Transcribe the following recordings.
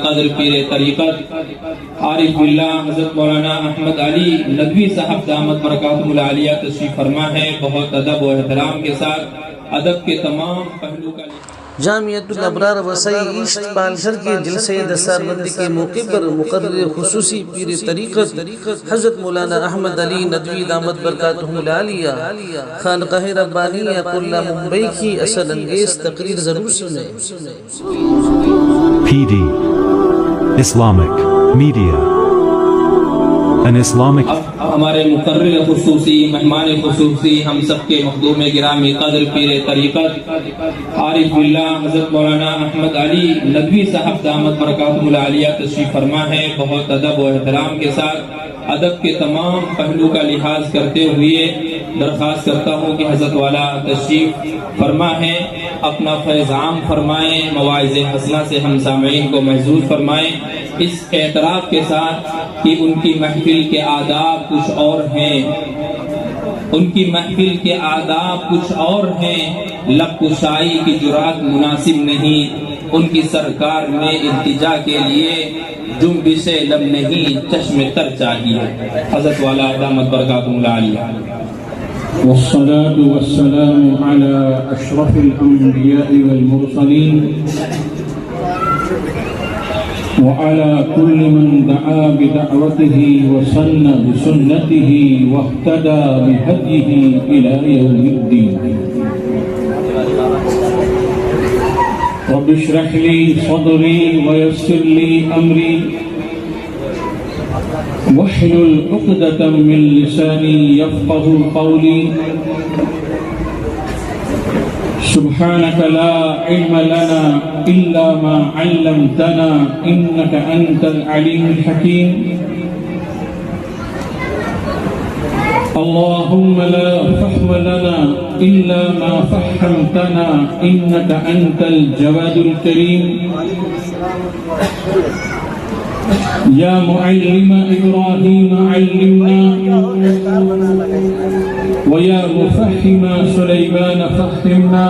قدر پیر طریقت عارف باللہ حضرت مولانا احمد علی ندوی صاحب دامت برکاتہ العالیہ تشریف فرما ہے۔ بہت ادب و احترام کے ساتھ ادب کے تمام پہلو کا جامعۃ الابرار وسائی ایسٹ پالگھر کے جلسہ دستاربندی کے موقع پر مقرر خصوصی پیر طریقت حضرت مولانا احمد علی ندوی دامت برکاتہ العالیہ خانقاہ ربانیہ قلعہ ممبئی کی اثر انگیز تقریر ضرور سنیں۔ PD Islamic Media an Islamic ہمارے مقرر خصوصی مہمان خصوصی ہم سب کے مخدوم گرامی قدر پیر طریقت عارف باللہ حضرت مولانا احمد علی ندوی صاحب دامت برکاتہ العالیہ تشریف فرما ہے۔ بہت ادب و احترام کے ساتھ ادب کے تمام پہلو کا لحاظ کرتے ہوئے درخواست کرتا ہوں کہ حضرت والا تشریف فرما ہے، اپنا فیض عام فرمائیں، مواعظ حسنہ سے ہم سامعین کو محظوظ فرمائیں، اس اعتراف کے ساتھ کہ ان کی محفل کے آداب کچھ اور ہیں، ان کی محفل کے آداب کچھ اور ہیں، لب کشائی کی جرات مناسب نہیں، ان کی سرکار میں التجا کے لیے جنبش لب نہیں، چشم تر چاہیے۔ حضرت والا دامت برکاتہ العالیہ۔ والصلاة والسلام على أشرف الأنبياء والمرسلين وعلى كل من دعا بدعوته وسن بسنته واهتدى بهديه إلى يوم الدين. رب اشرح لي صدري ويسر لي أمري واحلل عقدة من لساني يفقهوا قولي. سبحانك لا علم لنا إلا ما علمتنا إنك أنت العليم الحكيم. اللهم لا فهم لنا إلا ما فهمتنا إنك أنت الجواد الكريم. يا معلم إبراهيم علمنا ويا مفهم سليمان فهمنا.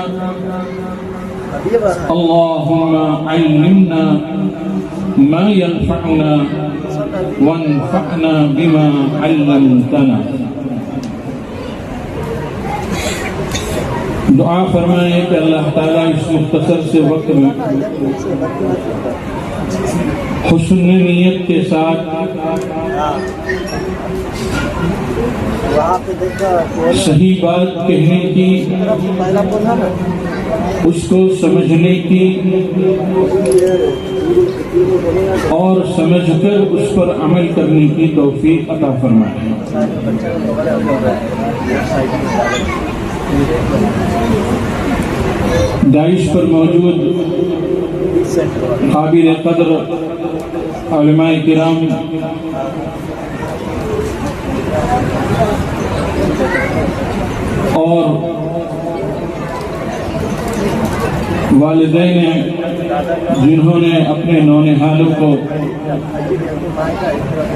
اللهم علمنا ما ينفعنا وانفعنا بما علمتنا. دعا فرمائیں کہ اللہ تعالیٰ اس مختصر سے وقت میں حسن نیت کے ساتھ صحیح بات کہنے کی، اس کو سمجھنے کی اور سمجھ کر اس پر عمل کرنے کی توفیق عطا فرمائے۔ داعش پر موجود قابل قدر علماء کرام، اور والدین جنہوں نے اپنے نونہالوں کو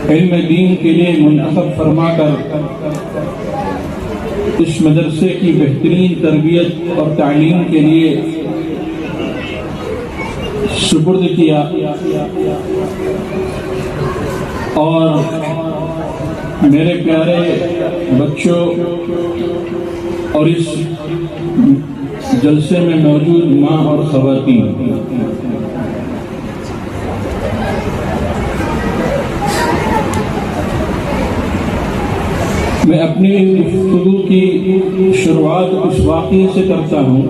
علم دین کے لیے منتخب فرما کر اس مدرسے کی بہترین تربیت اور تعلیم کے لیے سپرد کیا، اور میرے پیارے بچوں اور اس جلسے میں موجود ماں اور خواتین، میں اپنی گفتگو کی شروعات اس واقعے سے کرتا ہوں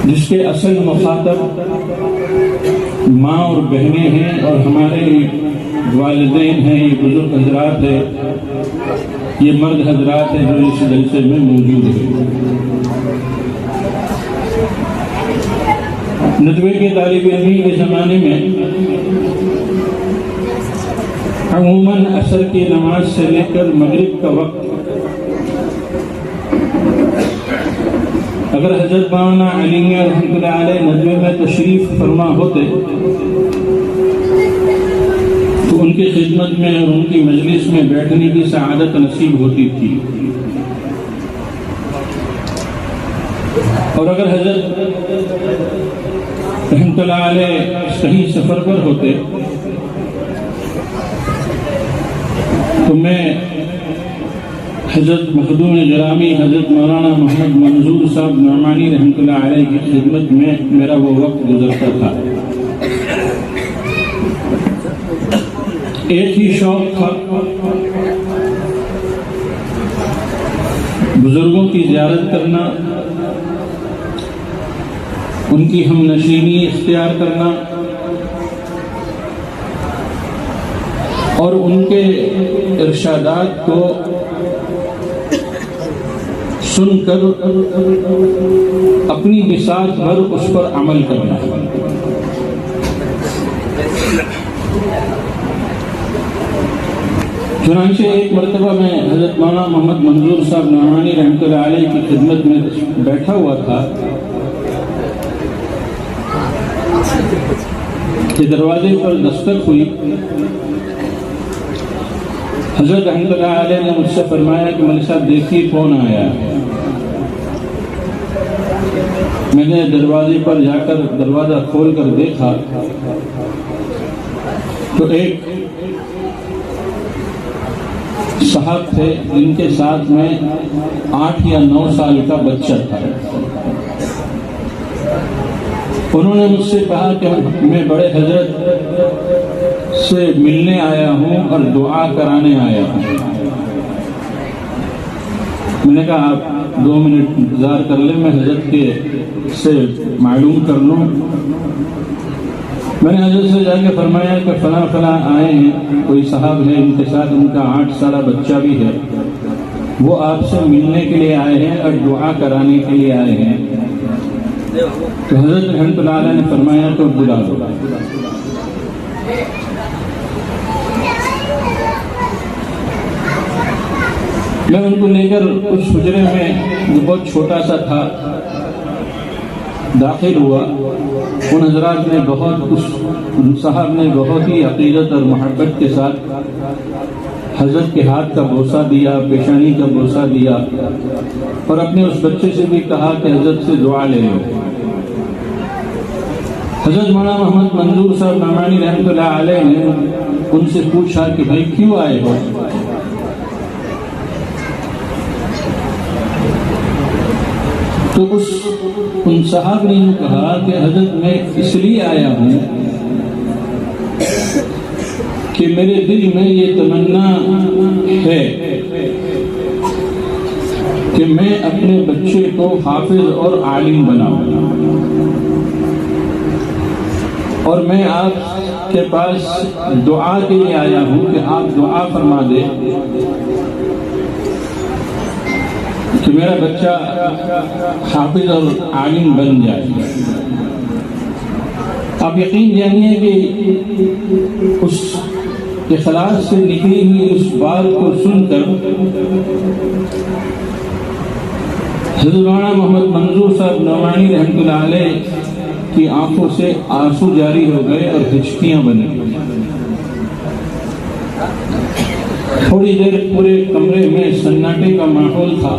جس کے اصل مخاطب ماں اور بہنیں ہیں، اور ہمارے والدین ہیں، یہ بزرگ حضرات ہیں، یہ مرد حضرات ہیں جو اس جلسے میں موجود ہیں۔ ندوے کے طالب علمی کے زمانے میں عموماً عصر کی نماز سے لے کر مغرب کا وقت اگر حضرت مولانا علی رحمۃ اللہ علیہ ندوے میں تشریف فرما ہوتے تو ان کی خدمت میں اور ان کی مجلس میں بیٹھنے کی سعادت نصیب ہوتی تھی، اور اگر حضرت رحمۃ اللہ علیہ کہیں سفر پر ہوتے تو میں حضرت مخدوم گرامی حضرت مولانا محمد منظور صاحب نعمانی رحمۃ اللہ علیہ کی خدمت میں میرا وہ وقت گزرتا تھا. ایک ہی شوق تھا بزرگوں کی زیارت کرنا، ان کی ہم نشینی اختیار کرنا اور ان کے ارشادات کو سن کر اپنی بساط بھر اس پر عمل کرنا. چنانچہ ایک مرتبہ میں حضرت مولانا محمد منظور صاحب نعمانی رحمۃ اللہ علیہ کی خدمت میں بیٹھا ہوا تھا کہ دروازے پر دستک ہوئی. حضرت رحمۃ اللہ علیہ نے مجھ سے فرمایا کہ مولوی صاحب دیکھیے کون آیا ہے. میں نے دروازے پر جا کر دروازہ کھول کر دیکھا تو ایک صاحب تھے جن کے ساتھ میں 8 یا 9 سال کا بچہ تھا. انہوں نے مجھ سے کہا کہ میں بڑے حضرت سے ملنے آیا ہوں اور دعا کرانے آیا ہوں. میں نے کہا آپ 2 منٹ انتظار کر لیں، میں حضرت کے سے معلوم کر لوں. میں نے حضرت سے جا کے فرمایا کہ فلاں فلاں آئے ہیں، کوئی صاحب ہے ان کے ساتھ ان کا 8 سالہ بچہ بھی ہے، وہ آپ سے ملنے کے لیے آئے ہیں اور دعا کرانے کے لیے آئے ہیں. تو حضرت رحمۃ اللہ علیہ نے فرمایا تو بلا دو. میں ان کو لے کر اس حجرے میں جو بہت چھوٹا سا تھا داخل ہوا. ان حضرات نے ان صاحب نے بہت ہی عقیدت اور محبت کے ساتھ حضرت کے ہاتھ کا بوسہ دیا، پیشانی کا بوسہ دیا اور اپنے اس بچے سے بھی کہا کہ حضرت سے دعا لے لو. حضرت مولانا محمد منظور صاحب نعمانی رحمۃ اللہ علیہ نے ان سے پوچھا کہ بھائی کیوں آئے ہو؟ تو ان صاحب نے یوں کہا کہ حضرت میں اس لیے آیا ہوں کہ میرے دل میں یہ تمنا ہے کہ میں اپنے بچے کو حافظ اور عالم بناؤں، اور میں آپ کے پاس دعا کے لیے آیا ہوں کہ آپ دعا فرما دیں کہ میرا بچہ حافظ اور عالم بن جائے. آپ یقین جانیے کہ اس اخلاص سے نکلی ہوئی اس بات کو سن کر حضرت مولانا محمد منظور صاحب نعمانی رحمۃ اللہ علیہ کی آنکھوں سے آنسو جاری ہو گئے اور ہچکیاں بن گئی. تھوڑی دیر پورے کمرے میں سناٹے کا ماحول تھا.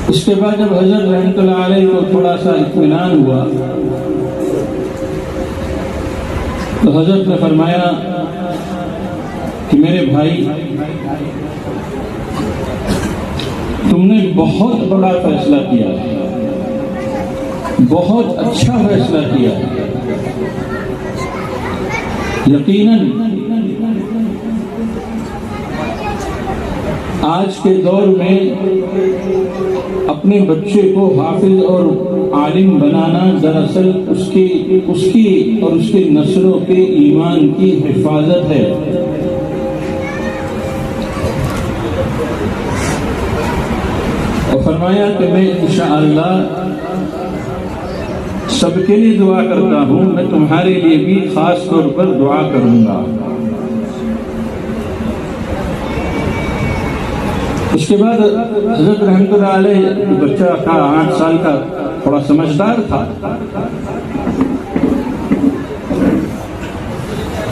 اس کے بعد جب حضرت رحمۃ اللہ علیہ کو تھوڑا سا اطمینان ہوا تو حضرت نے فرمایا کہ میرے بھائی تم نے بہت بڑا فیصلہ کیا ہے، بہت اچھا فیصلہ کیا ہے. یقیناً آج کے دور میں اپنے بچے کو حافظ اور عالم بنانا دراصل اس کی اور اس کی نسلوں کے ایمان کی حفاظت ہے. اور فرمایا کہ میں انشاءاللہ سب کے لیے دعا کرتا ہوں، میں تمہارے لیے بھی خاص طور پر دعا کروں گا. اس کے بعد حضرت رحمۃ اللہ علیہ بچہ تھا 8 سال کا، تھوڑا سمجھدار تھا.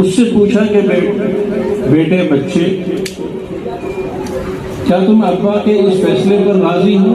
اس سے پوچھا کہ بیٹے بچے کیا تم ابا کے اس فیصلے پر راضی ہو؟